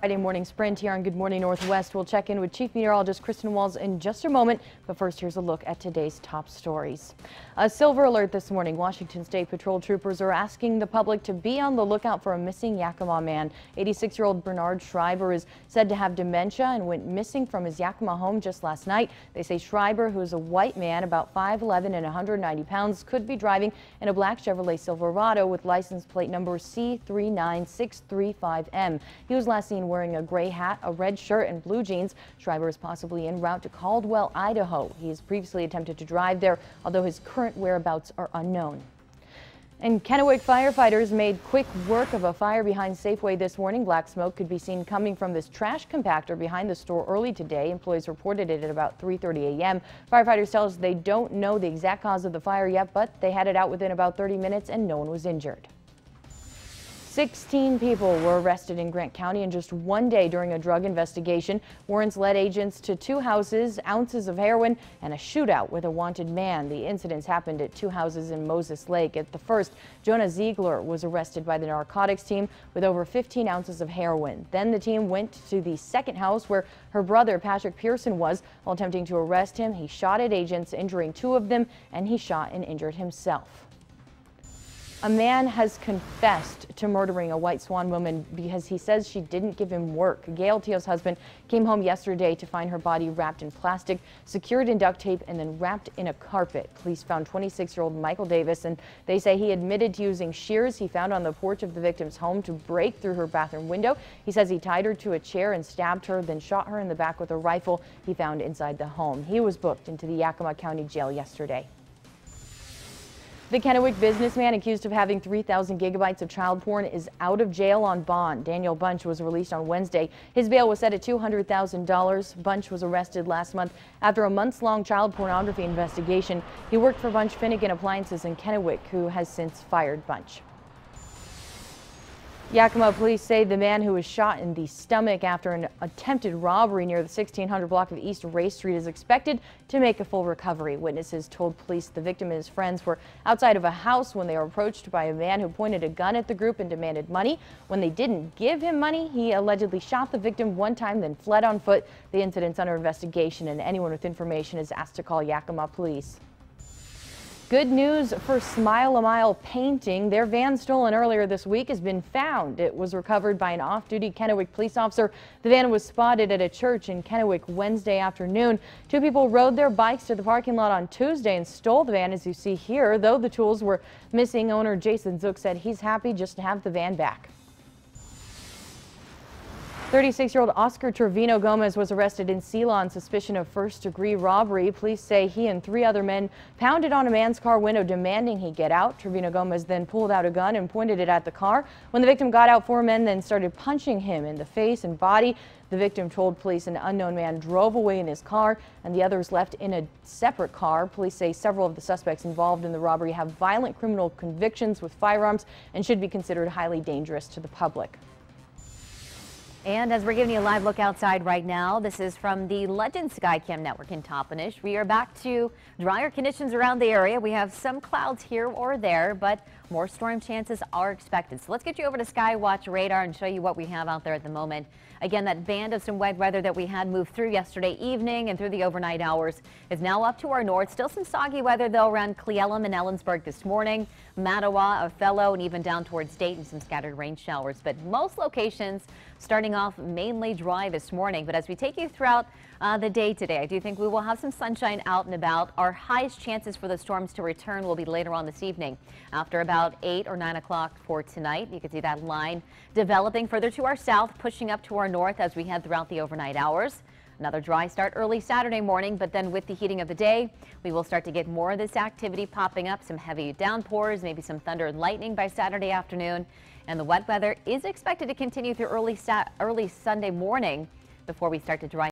Friday morning sprint here on Good Morning Northwest. We'll check in with Chief Meteorologist Kristen Walls in just a moment. But first, here's a look at today's top stories. A silver alert this morning. Washington State Patrol troopers are asking the public to be on the lookout for a missing Yakima man. 86-year-old Bernard Schreiber is said to have dementia and went missing from his Yakima home just last night. They say Schreiber, who is a white man about 5'11" and 190 pounds, could be driving in a black Chevrolet Silverado with license plate number C39635M. He was last seen wearing a gray hat, a red shirt, and blue jeans. Schreiber is possibly en route to Caldwell, Idaho. He has previously attempted to drive there, although his current whereabouts are unknown. And Kennewick firefighters made quick work of a fire behind Safeway this morning. Black smoke could be seen coming from this trash compactor behind the store early today. Employees reported it at about 3:30 a.m. Firefighters tell us they don't know the exact cause of the fire yet, but they had it out within about 30 minutes and no one was injured. 16 people were arrested in Grant County in just one day during a drug investigation. Warrants led agents to 2 houses, ounces of heroin, and a shootout with a wanted man. The incidents happened at 2 houses in Moses Lake. At the first, Jonah Ziegler was arrested by the narcotics team with over 15 ounces of heroin. Then the team went to the second house where her brother Patrick Pearson was. While attempting to arrest him, he shot at agents, injuring 2 of them, and he shot and injured himself. A man has confessed to murdering a White Swan woman because he says she didn't give him work. Gail Teal's husband came home yesterday to find her body wrapped in plastic, secured in duct tape, and then wrapped in a carpet. Police found 26-year-old Michael Davis, and they say he admitted to using shears he found on the porch of the victim's home to break through her bathroom window. He says he tied her to a chair and stabbed her, then shot her in the back with a rifle he found inside the home. He was booked into the Yakima County Jail yesterday. The Kennewick businessman accused of having 3,000 gigabytes of child porn is out of jail on bond. Daniel Bunch was released on Wednesday. His bail was set at $200,000. Bunch was arrested last month after a months-long child pornography investigation. He worked for Bunch Finnegan Appliances in Kennewick, who has since fired Bunch. Yakima police say the man who was shot in the stomach after an attempted robbery near the 1600 block of East Ray Street is expected to make a full recovery. Witnesses told police the victim and his friends were outside of a house when they were approached by a man who pointed a gun at the group and demanded money. When they didn't give him money, he allegedly shot the victim one time, then fled on foot. The incident's under investigation, and anyone with information is asked to call Yakima police. Good news for Smile a Mile Painting. Their van stolen earlier this week has been found. It was recovered by an off-duty Kennewick police officer. The van was spotted at a church in Kennewick Wednesday afternoon. 2 people rode their bikes to the parking lot on Tuesday and stole the van, as you see here. Though the tools were missing, owner Jason Zook said he's happy just to have the van back. 36-year-old Oscar Trevino Gomez was arrested in Selah on suspicion of first-degree robbery. Police say he and 3 other men pounded on a man's car window demanding he get out. Trevino Gomez then pulled out a gun and pointed it at the car. When the victim got out, 4 men then started punching him in the face and body. The victim told police an unknown man drove away in his car and the others left in a separate car. Police say several of the suspects involved in the robbery have violent criminal convictions with firearms and should be considered highly dangerous to the public. And as we're giving you a live look outside right now, this is from the Legend Skycam Network in Toppenish. We are back to drier conditions around the area. We have some clouds here or there, but more storm chances are expected. So let's get you over to Skywatch radar and show you what we have out there at the moment. Again, that band of some wet weather that we had moved through yesterday evening and through the overnight hours is now up to our north. Still some soggy weather, though, around Cle Elum and Ellensburg this morning. Mattawa, Othello, and even down towards Dayton, some scattered rain showers. But most locations starting off mainly dry this morning. But as we take you throughout the day today, I do think we will have some sunshine out and about. Our highest chances for the storms to return will be later on this evening after about 8 or 9 o'clock for tonight. You can see that line developing further to our south, pushing up to our north as we head throughout the overnight hours. Another dry start early Saturday morning, but then with the heating of the day, we will start to get more of this activity popping up. Some heavy downpours, maybe some thunder and lightning by Saturday afternoon. And the wet weather is expected to continue through early Sunday morning before we start to dry